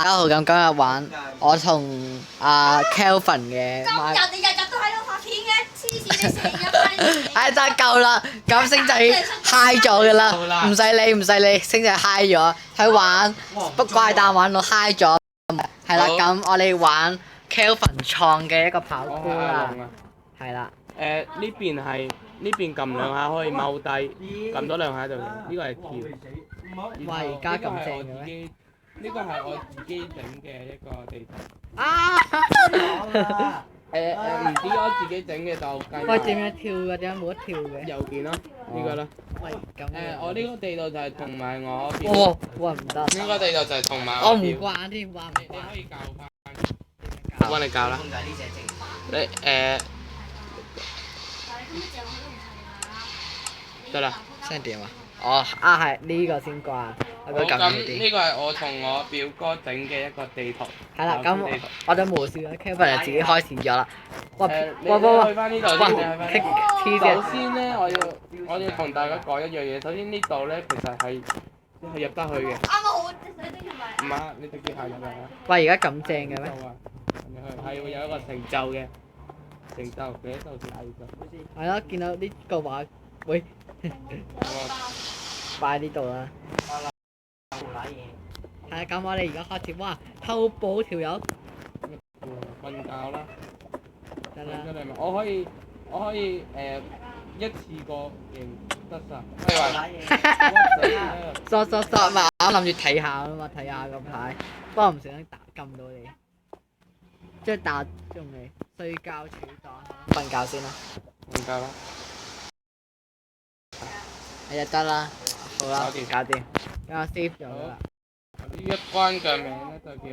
大家好，咁今日玩我同阿 Kelvin 嘅。今日你日日都喺度拍片嘅，黐線你成日拍片。唉，得夠啦，咁星仔 high 咗噶啦，唔使理唔使理，星仔 high 咗，喺玩不怪誕玩到 high 咗，係啦，咁我哋玩 Kelvin 創嘅一個跑酷啦，係啦。呢邊撳兩下可以踎低，撳多兩下就贏。呢個係跳。哇！而家咁正嘅咩？呢個係我自己整嘅一個地圖。啊！唔知我自己整嘅就計。喂，點樣跳嘅？點解冇得跳嘅？右邊咯，呢個咯。喂，咁我呢個地圖就係同埋我表。哇！唔得。呢個地圖就係同埋我唔表。慣添，話唔你慣。可以教翻。我幫你教啦。你得啦。聲點啊？哦，係呢個先掛，我覺得咁好啲。呢個係我同我表哥整嘅一個地圖。係啦，咁我就無視啦 Kevin 就自己開始咗啦。哇！你哇！去翻呢度先，黐線！首先咧，我要同大家講一樣嘢。首先呢度咧，其實係入得去嘅。啱啱好，你都要買。唔係，你直接行入嚟啊！喂，而家咁正嘅咩？係會有一個成就嘅，成就嘅就係藝術。係咯，見到呢個畫，喂，擺喺呢度啦。係啊，咁我哋而家開始，哇！偷寶條友，瞓覺啦，得啦。我可以一次過贏得晒。索嘛，我諗住睇下啊嘛，睇下個牌，不過唔小心撳到你，即係打中你，睡覺取代，瞓覺先啦。瞓覺啦。係就得啦，好啦，搞掂搞掂，咁我 save 咗啦。呢一關嘅名咧就叫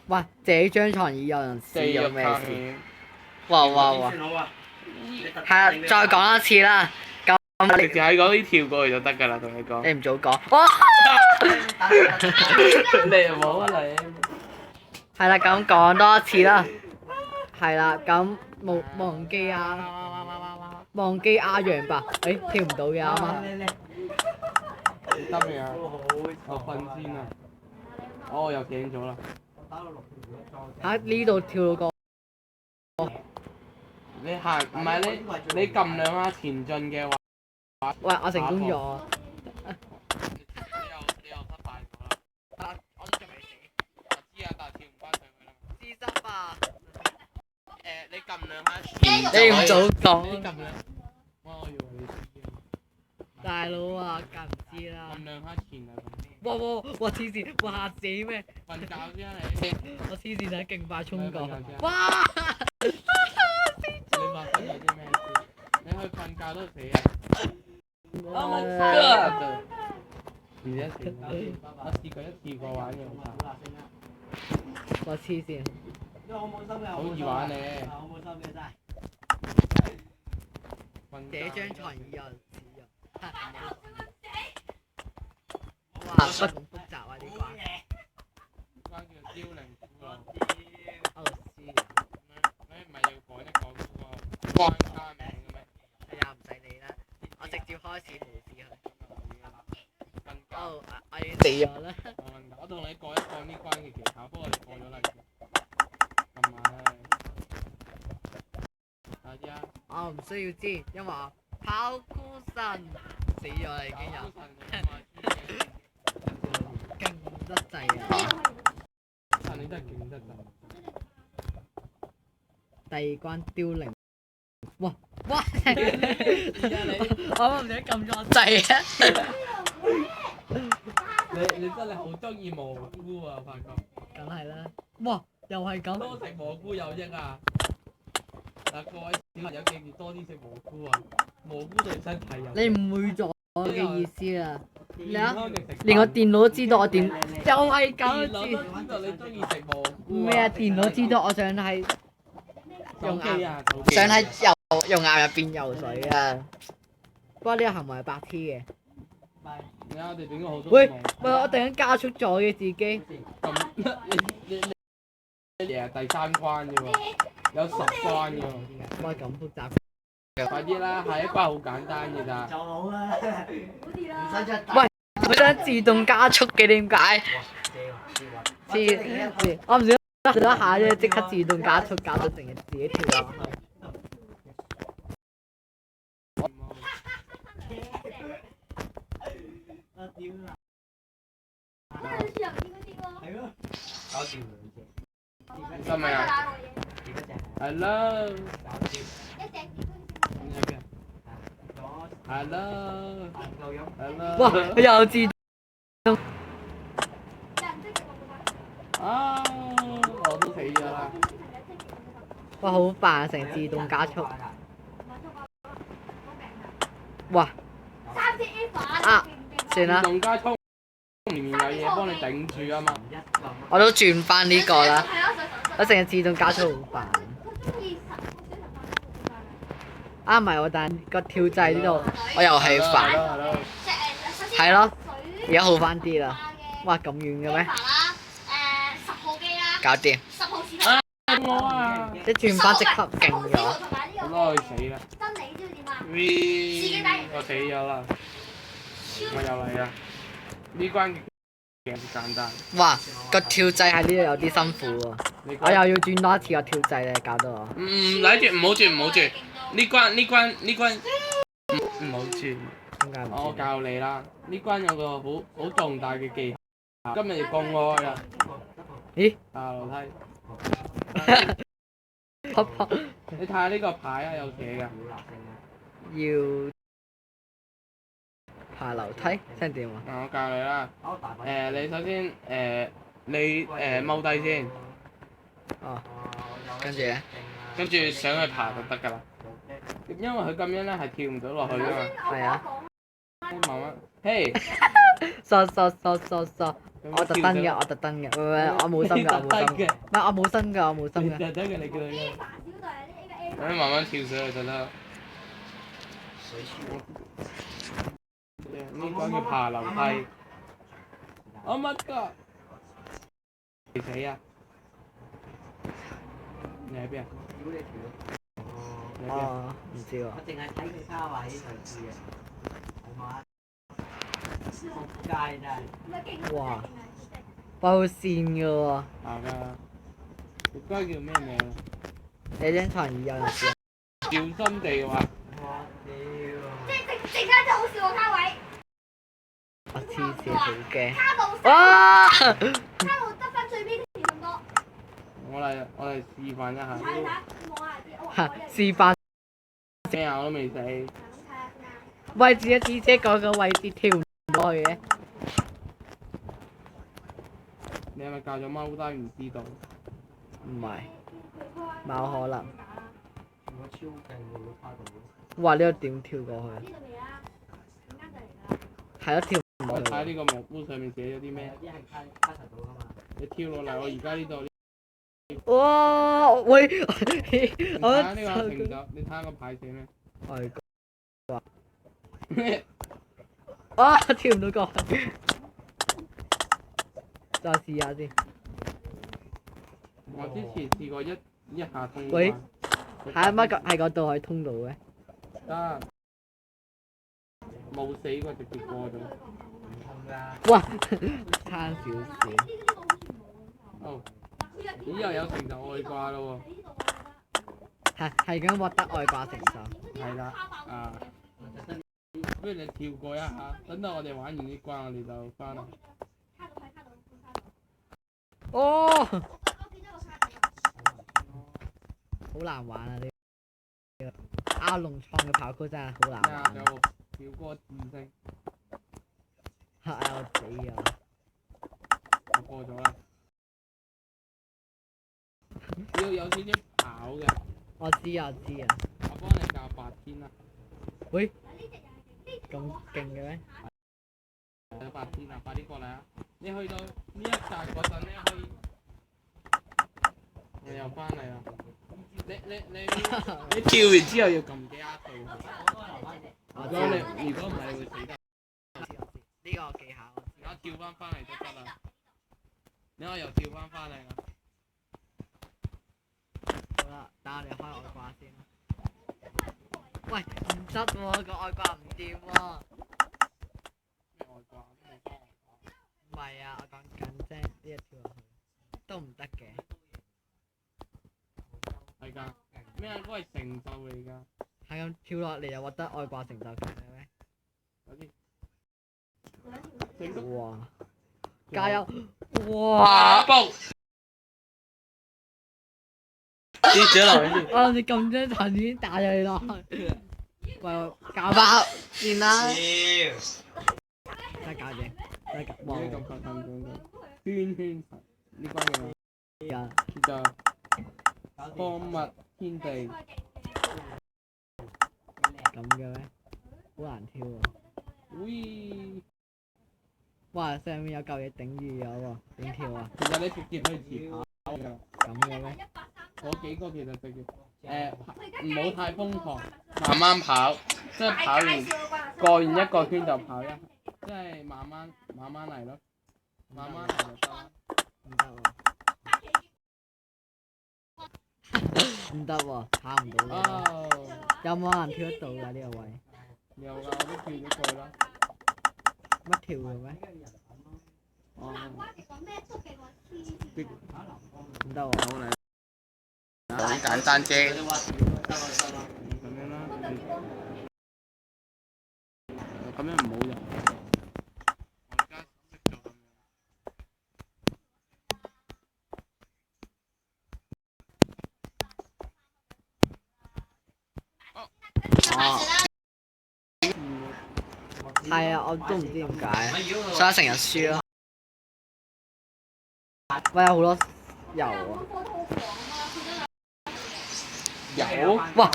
哇！這張床已有人試咗咩事？事？哇！係啊，再講一次啦。咁直接喺嗰啲跳過去就得㗎啦，同你講。你唔早講。哇！你又冇啊你？係啦，咁講多一次啦。係啦，咁忘記阿陽吧？誒，跳唔到嘅啱啱。得未啊？我瞓先啊！哦，又醒咗啦。喺呢度跳到個。你行唔係你撳兩下前進嘅話，喂，我成功咗。你又失敗咗啦。我都仲未死。我知啊，但係跳唔翻上去啦。自失吧。你撳兩下前。你唔早你講。撳兩。哇！我以為你知啊。大佬啊，梗唔知啦。撳兩下前啊咁。哇！黐線，哇嚇死咩？瞓覺先啊你。我黐線仔勁快衝過。瞓哇！你發生咗啲咩事？你去瞓覺都死啊！而且我試過一次過玩嘅好慘。我黐線。好易玩你。這張床已有人使用。哇！不咁複雜啊呢關。關叫凋零古老。哦，知。你唔係要改一個嗰個關卡名嘅咩？係啊，唔使理啦，我直接開始無視佢。瞓覺。哦，我已經死咗啦。我同你改一個呢關嘅技巧，不過你過咗啦。咁咪。大家。我唔需要知，因為我跑酷神死咗啦已經有。勁得滯啊！神你真係勁得滯。第二關凋零。哇！我唔想撳錯掣啊！你真係好中意蘑菇啊！發覺。梗係啦。哇！又係咁。多食蘑菇有益啊！嗱，各位小朋友記住多啲食蘑菇啊！蘑菇對身體有。你誤會咗我嘅意思啦！你啊，健康地食連我電腦都知道我點，又係咁電腦都知道你中意食蘑菇。咩啊？電腦知道我想喺手機啊，想喺用牙入邊游水啊！不過呢個行為係白 T 嘅。你睇我哋整咗好多。喂，我突然間加速咗嘅自己。咁你贏第3關啫喎，有10關嘅喎。哇！咁複雜。快啲啦，下一關好簡單嘅咋。就好啦，唔使出。喂，佢想自動加速嘅點解？黐，我唔小心咗一下啫，即刻自動加速搞到成日自己跳落去。得未啊？係啦。係啦。係啦。哇！又自啊！我都死咗啦。哇好煩，成自動加速。哇！啊，算啦自，動加速，明明有嘢幫你頂住啊嘛。我都轉翻呢個啦。我成日自動加速好煩。啊唔係我，但個跳掣呢度我又係煩。係咯，而家好翻啲啦。哇咁遠嘅咩？搞掂。我啊！一轉翻即刻勁咗。好啦，佢死啦。我死咗啦。我又嚟啦。呢關其實簡單。哇個跳掣喺呢度有啲辛苦喎。我又要轉多一次個跳掣咧，搞到我。嚟住，唔好轉，唔好轉。呢關唔好轉。點解唔轉？我教你啦，呢關有個好重大嘅技巧，今日要公開啦。咦？下樓梯。撲撲你睇下呢個牌啊，有寫㗎。要爬樓梯，真係點啊？我教你啦。你首先你踎低先，哦，跟住咧，跟住上去爬就得㗎啦。因為佢咁樣咧係跳唔到落去㗎嘛。係啊。慢慢，嘿，索，我特登嘅，我特登嘅，我冇心㗎，我冇心嘅，唔係我冇心㗎，我冇心㗎。特登嘅你叫佢嘅。咁慢慢跳上去就得。呢關叫爬樓梯。Oh my god！你死啊！你喺邊啊？哦，唔知喎。我淨係睇佢卡位就知嘅，係嘛？仆街真係。哇！哇好跣㗎喎。係㗎。條街叫咩名啊？你張床椅有陣時。小心地滑。我屌！陣間就好笑個卡位，我黐線好驚。卡到哇！卡到得翻最尾嗰條咁多。我嚟示範一下。睇下，望下啲嚇示範咩啊？我都未死。位置啊，師姐嗰個位置跳唔落去嘅。你係咪教咗踎低唔知道？唔係，冇可能。我超勁喎，會卡到。哇！呢個點跳過去啊？呢度未啊？啱就嚟啦。係咯，跳唔我落去。睇呢個蘑菇上面寫咗啲咩？有啲係卡實到㗎嘛。你跳落嚟，我而家呢度。哇！喂，你睇下呢個成就，你睇下個牌寫咩？外國哇！跳唔到過去，再試下先。我之前試過一下通關。喂，係乜個係嗰度可以通到嘅？得，冇死過直接過咗。唔痛㗎。哇！差少少。哦，咦又有成就外掛咯係咁獲得外掛成就。喎。係啦，啊，不如你跳過一下，等到我哋玩完呢關，我哋就翻嚟。哦！好難玩啊！呢個阿龍創嘅跑酷真係好難咩啊？玩。有跳過智星，係我死啊！我過咗啦。要有少少跑嘅，我知啊，我幫你教8天啦。喂，咁勁嘅咩？有8天啊，快啲過嚟啊！你去到呢一格嗰陣咧，可以，你又翻嚟啦。你跳完之後要撳幾下度。如果唔係你會死得。呢個技巧。而家跳翻嚟就得啦。你可以又跳翻嚟啦。好啦，等我哋開外掛先。喂，唔得喎，個外掛唔掂喎。咩外掛？都冇幫我掛。唔係啊，我講緊啫，呢一跳落去。都唔得嘅。係㗎。咩啊？嗰係成就嚟㗎。係咁跳落嚟就獲得外掛成就嘅咩？有啲。成功。哇！加油！哇！爆！跌咗落去先。啊！你咁張台已經打咗你落去。喂，搞爆先啦！真係搞掂，真係搞。哇！咁快咁圈圈呢關嘅呀！就荒漠天地。咁嘅咩？好難跳喎！喂！哇！上面有嚿嘢頂住咗喎，點跳啊？其實你直接可以自跑㗎。咁嘅咩？嗰幾個其實直接唔好太瘋狂，慢慢跑，即係跑完過完一個圈就跑一，即係慢慢嚟咯，慢慢嚟就得啦。唔得喎！唔得喎，跑唔到嘅。哦，有冇人跳得到㗎呢個位？有㗎，我都跳咗過去啦。乜跳嘅咩？哦，唔得喎！好嚟，好簡單啫。咁樣啦，咁樣唔好人。我而家識咗咁樣。哦。係啊，我都唔知點解，所以成日輸咯。喂，有好多油啊！有。哇！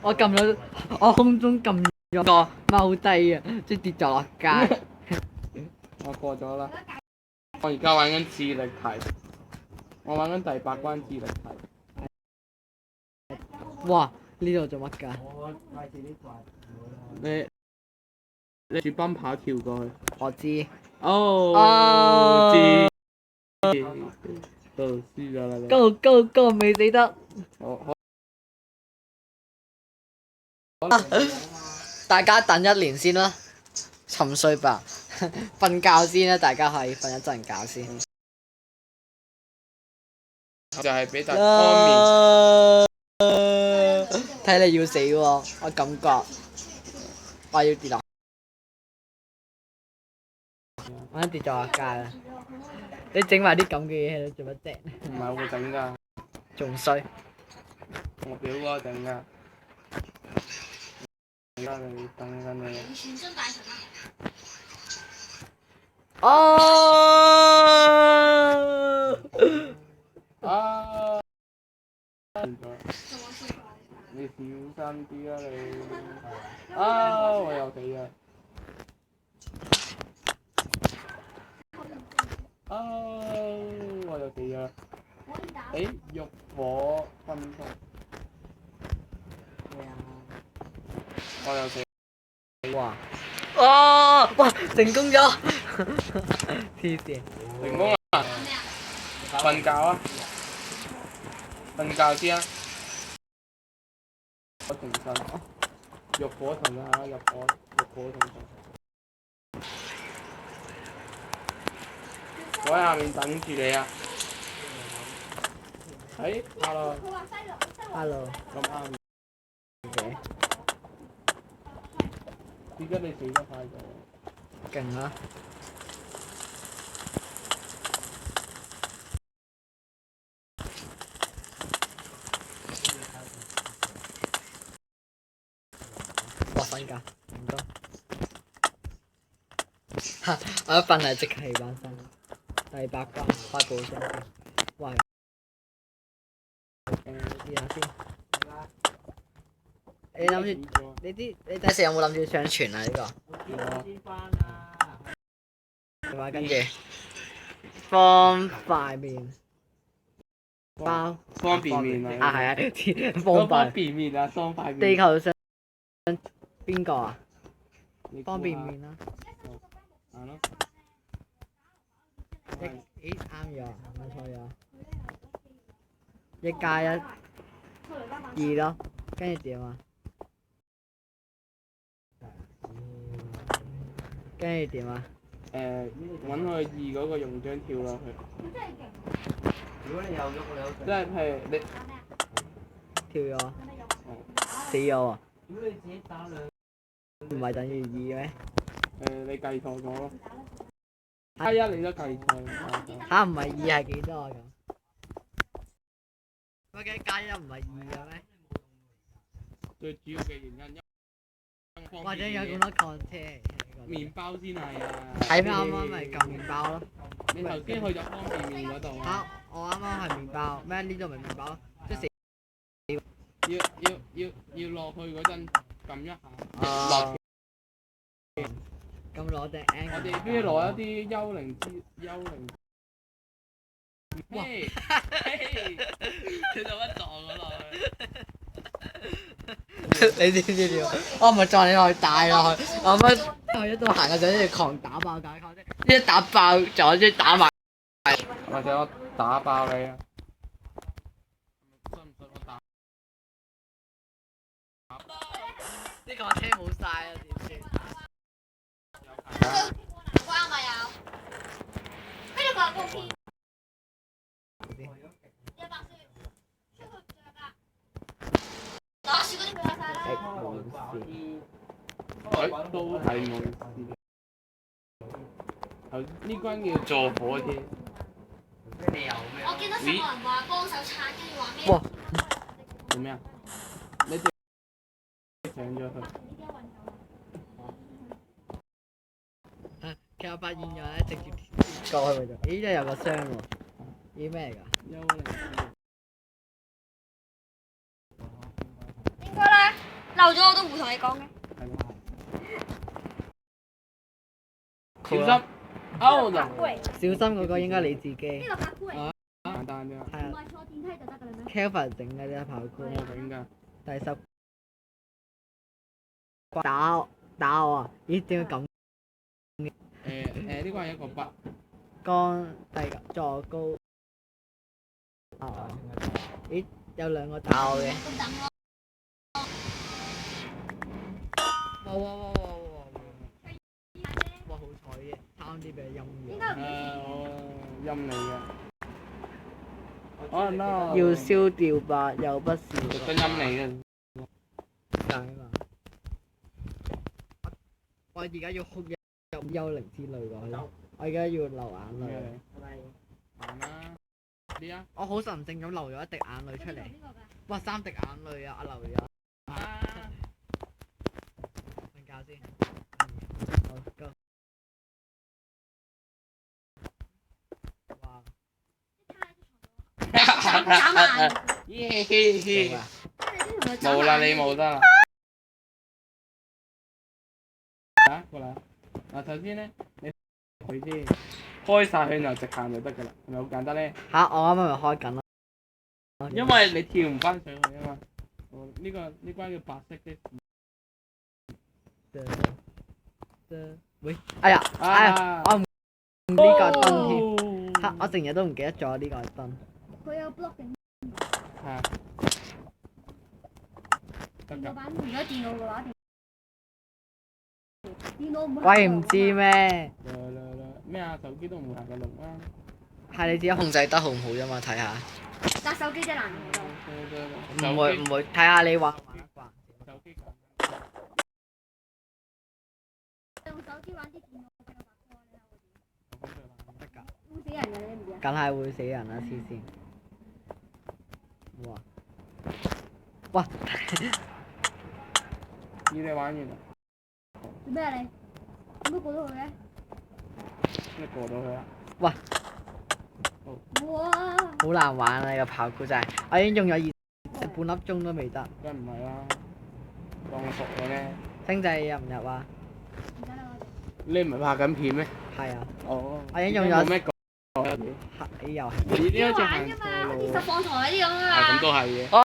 我撳咗，我空中撳咗個踎低啊，即係跌咗落街。我過咗啦。我而家玩緊智力題，我玩緊第8關智力題。哇！呢度做乜㗎？你住奔跑跳過去。我知。哦。知。輸咗啦你。 Go go go！未死得。好。大家等一年先啦，沉睡吧，瞓覺先啦，大家可以瞓一陣覺先。就係俾大家安眠。睇你要死喎，我感覺我要跌落，我一跌咗落街啦。你整埋啲咁嘅嘢喺度做乜啫？唔係我整㗎，仲衰。我表哥整㗎。而家你等緊你。哦！你小心啲啊你！我又死啦！我又死啦！浴火分開。我又死。哇！哦！哇！成功咗！黐線！成功啦！瞓覺啊！瞓覺先啊！我重新，浴火重新嚇，浴火重新。我喺下面等住你啊！hello。Hello。咁啱嘅。點解你死得快咗？勁啊！哇！瞓覺成功。我一瞓係即刻起翻身。第8關發布先。喂。試下先。你諗住？你第時有冇諗住上傳啊？呢個。係嘛？跟住方塊面包方便麵啊！係啊，方方便麵啊，方塊麵。地球上邊個啊？方便麵啦。係咯。咦啱咗，冇錯咗。1+1 2咯，跟住點啊？跟住點啊？揾佢2嗰個用張跳落去。如果你有喐你即係譬如你跳咗，死咗啊！如果你自己打兩，唔係等於2咩？你計錯咗咯。加一你都計錯。嚇唔係2係幾多啊咁？乜嘅加1唔係2嘅咩？最主要嘅原因，或者有咁多礦車？麵包先係啊。睇咩啱啱咪撳麵包咯。你頭先去咗方便麵嗰度啊？嚇！我啱啱係麵包，咩呢度咪麵包咯？即係要落去嗰陣撳一下。啊！咁攞隻 N。我哋不如攞一啲幽靈。嘿，你做乜撞我落去？你知唔知點？我唔係撞你落去帶落去，我乜我一度行嗰陣，跟住狂打爆架礦車，一打爆咗，即打埋。或者我打爆你啊！信唔信我打？啲礦車冇晒啊！點算？關咪有？跟住個公司。都係冇事。呢關叫坐火車。我見到有人話幫手撐，跟住話咩？哇！做咩啊？你上咗去。其實我發現咗咧，直接過去嗰度。咦？真係有個箱喎。咦？咩嚟㗎？幽靈。應該咧，漏咗我都唔會同你講嘅。小心，out 啦！小心嗰個應該你自己。呢個拍箍嚟，簡單啫。係啊唔係坐電梯就得㗎啦咩？ ，Kelvin 整嘅啫跑酷。我整㗎。第10打我啊！咦？點解咁？呢個係一個筆。剛坐高。啊！咦？有2個打我嘅。咁等咯。哇！哇！好彩嘅，差啲俾佢陰咗。我陰你嘅。可能啦。要燒掉吧，又不是。特登陰你嘅。解嘛？我而家要哭入幽靈之淚過去，我而家要流眼淚。慢啦。啲啊！我好神聖咁流咗1滴眼淚出嚟。哇！3滴眼淚啊！我流咗。瞓覺先。好，Go。哇！耶！冇啦，你冇得啦。啊，過嚟。嗱，頭先咧，你佢先開晒佢，然後直行就得㗎啦，係咪好簡單咧？嚇！我啱啱咪開緊咯。因為你跳唔翻上去啊嘛。呢關叫白色的。喂！哎呀！我唔呢個燈添。嚇！我成日都唔記得咗呢個係燈。佢有 block 嘅。係。電腦版換咗電腦嘅話，電腦唔會。喂，唔知咩？咩啊？手機都唔會行得龍啦。係你自己控制得好唔好啫嘛？睇下。但手機真係難用到。唔會，睇下你玩唔玩得慣。手機用手機玩啲電腦比較白科，你得㗎。會死人㗎，你知唔知啊？梗係會死人啦！黐線。哇！哇！咦？你玩完啦？做咩啊你？點解過到去嘅？你過到去啊？哇！哇！好難玩啊！呢個跑酷真係，我已經用咗半粒鐘都未得。梗唔係啦，當我熟嘅咧。星仔入唔入啊？唔得啦，我哋。你唔係拍緊片咩？係啊。哦。我已經用咗。冇咩講。黑又係。你呢一隻玩㗎嘛，好似實況台嗰啲咁啊嘛。咁都係嘅。好。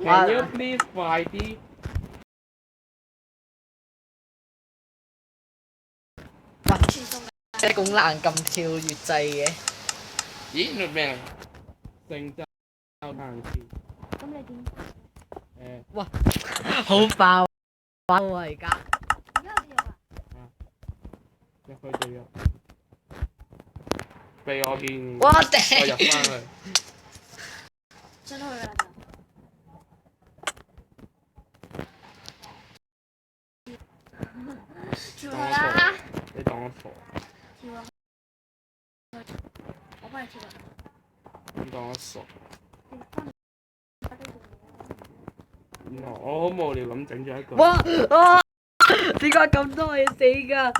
Can you please 快啲？哇！即係咁難撳跳越掣嘅。咦？你咩嚟？成就彈跳。咁你點？哇！好爆啊！而家。而家有啲肉啊？入去就入。俾我片，哇我頂！入翻去。真去啦就。跳當我啦！傻，你當我傻，跳啊！我幫你跳啊！你當我傻。我好無聊咁整咗一個。哇啊！點解咁多嘢死㗎？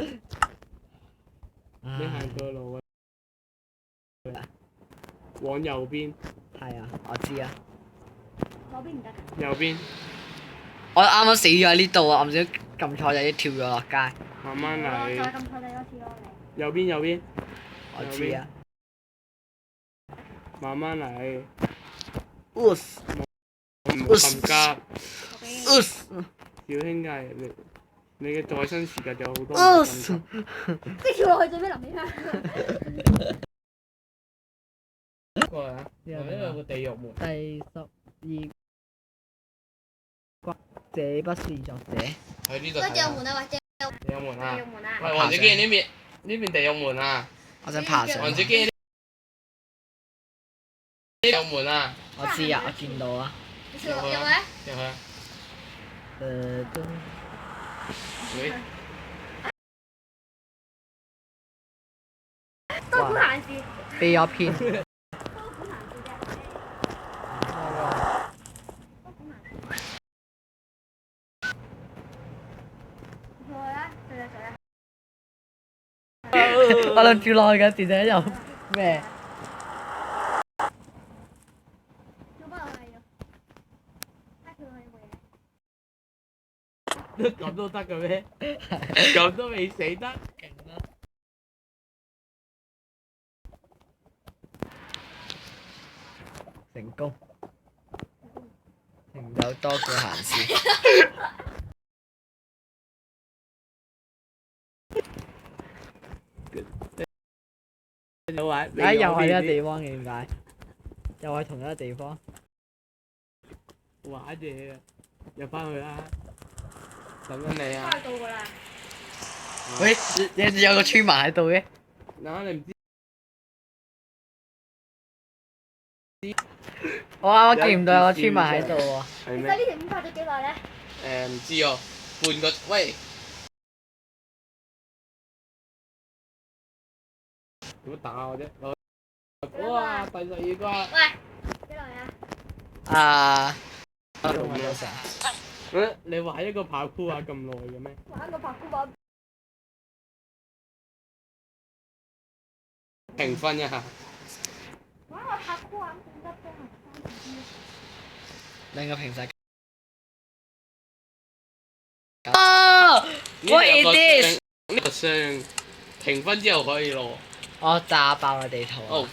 你行錯路啊！往右邊，係啊，我知啊。左邊唔得㗎。右邊，我啱啱死咗喺呢度啊！我唔小心撳錯就已經跳咗落街。慢慢嚟。再咁錯你多次咯你。右邊，右邊，我知啊。慢慢嚟。唔 Us 好咁急，左邊。 us 小兄弟，你嘅在生時間仲有好多。 us 即係跳落去最尾臨尾香。過嚟啊！呢度有個地獄門。第12這不是作者。喺呢度喂，睇下。地獄門啊！喂，地獄門啊！地獄門啊！喂，王子基呢邊地獄門啊！我想爬上去。王子基呢地獄門啊！我知啊，我見到啊。你跳落入去啊！入去啊！都喂，多管閒事。俾咗片。多管閒事啫。多管閒事。跳落去啦！對啦，我諗跳落去嘅電影又咩？跳翻落去要。跳落去冇嘢。咁都得嘅咩？咁都未死得？勁啦！成功。成有多管閒事。有玩？哎，又係呢個地方嘅點解？又係同一個地方。玩嘢啊！入翻去啦！等緊你啊！快到㗎啦！喂，你有個村民喺度嘅。嗱，你唔知我啱啱見唔到有個村民喺度喎。係其實呢咩？條片拍咗幾耐咧？唔知哦，半個喂。點樣打我啫？哇！第12個。喂，幾耐啊？啊！你玩一個跑酷玩咁耐嘅咩？玩個拍鼓玩。評分一下。玩個拍鼓玩咁得多啊兩個平世。啊！What is this？呢個箱評分之後可以攞。我炸爆個地圖啊！哦。